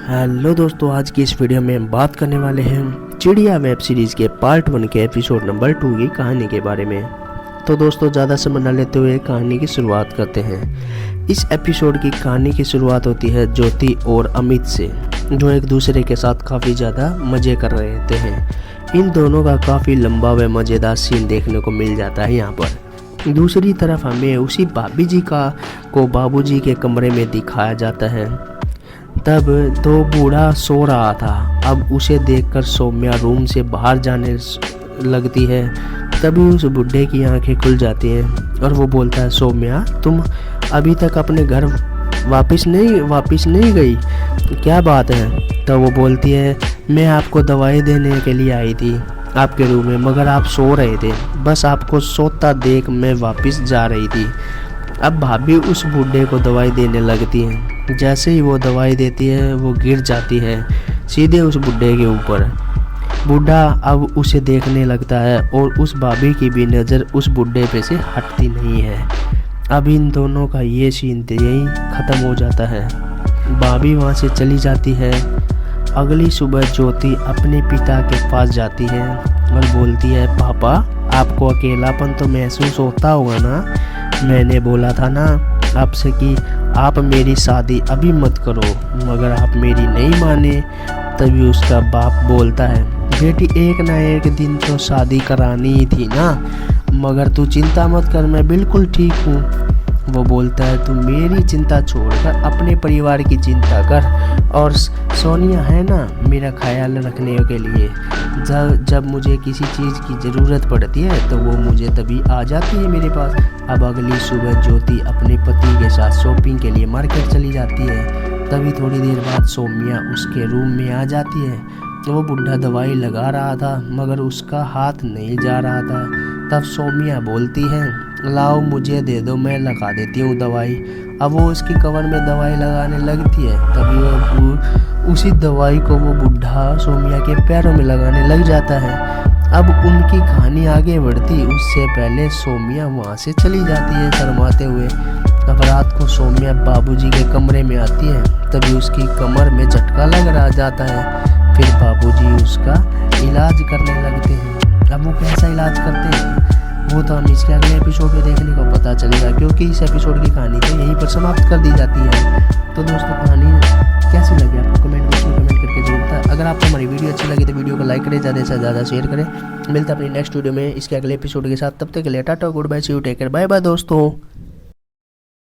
Hello दोस्तों, आज की इस वीडियो में हम बात करने वाले हैं चिड़िया वेब सीरीज़ के पार्ट 1 के एपिसोड नंबर 2 की कहानी के बारे में। तो दोस्तों, ज़्यादा समय न लेते हुए कहानी की शुरुआत करते हैं। इस एपिसोड की कहानी की शुरुआत होती है ज्योति और अमित से, जो एक दूसरे के साथ काफ़ी ज़्यादा मज़े कर रहे होते हैं। इन दोनों का काफ़ी लंबा व मज़ेदार सीन देखने को मिल जाता है यहाँ पर। दूसरी तरफ हमें उसी भाभी जी को बाबूजी के कमरे में दिखाया जाता है। तब तो बूढ़ा सो रहा था। अब उसे देखकर सौम्या रूम से बाहर जाने लगती है। तभी उस बूढ़े की आंखें खुल जाती हैं और वो बोलता है, सौम्या तुम अभी तक अपने घर वापस नहीं गई, क्या बात है? तब वो बोलती है, मैं आपको दवाई देने के लिए आई थी आपके रूम में, मगर आप सो रहे थे। बस आपको सोता देख मैं वापस जा रही थी। अब भाभी उस बूढ़े को दवाई देने लगती है। जैसे ही वो दवाई देती है वो गिर जाती है सीधे उस बूढ़े के ऊपर। बूढ़ा अब उसे देखने लगता है और उस भाभी की भी नज़र उस बूढ़े पे से हटती नहीं है। अब इन दोनों का ये सीन यहीं ख़त्म हो जाता है। भाभी वहाँ से चली जाती है। अगली सुबह ज्योति अपने पिता के पास जाती है और बोलती है, पापा आपको अकेलापन तो महसूस होता होगा ना? मैंने बोला था ना आपसे कि आप मेरी शादी अभी मत करो, मगर आप मेरी नहीं माने। तभी उसका बाप बोलता है, बेटी एक ना एक दिन तो शादी करानी ही थी ना, मगर तू चिंता मत कर, मैं बिल्कुल ठीक हूँ। वो बोलता है, तू मेरी चिंता छोड़कर अपने परिवार की चिंता कर, और सोनिया है ना मेरा ख्याल रखने के लिए। जब मुझे किसी चीज़ की ज़रूरत पड़ती है तो वो मुझे तभी आ जाती है मेरे पास। अब अगली सुबह ज्योति अपने पति के साथ शॉपिंग के लिए मार्केट चली जाती है। तभी थोड़ी देर बाद सौम्या उसके रूम में आ जाती है। वो बुढ़ा दवाई लगा रहा था मगर उसका हाथ नहीं जा रहा था। तब सौम्या बोलती है, लाओ मुझे दे दो, मैं लगा देती हूँ दवाई। अब वो उसकी कमर में दवाई लगाने लगती है। तभी वो उसी दवाई को वो बुढ़ा सौम्या के पैरों में लगाने लग जाता है। अब उनकी कहानी आगे बढ़ती उससे पहले सौम्या वहाँ से चली जाती है शर्माते हुए। अब रात को सौम्या बाबूजी के कमरे में आती है। तभी उसकी कमर में झटका लग रहा जाता है। फिर बाबूजी उसका इलाज करने लगते हैं। अब वो कैसा इलाज करते हैं वो तो हम इसके अगले एपिसोड में देखने को पता चलेगा, क्योंकि इस एपिसोड की कहानी तो यहीं पर समाप्त कर दी जाती है। तो दोस्तों, कहानी कैसी लगी आपको कमेंट बॉक्स में कमेंट करके जरूर बताएं। अगर आपको हमारी वीडियो अच्छी लगी तो वीडियो को लाइक करें, ज़्यादा से ज़्यादा शेयर करें। मिलते हैं अपनी नेक्स्ट वीडियो में इसके अगले एपिसोड के साथ। तब तक के लिए ta-ta, good bye, see you, take care, bye bye दोस्तों।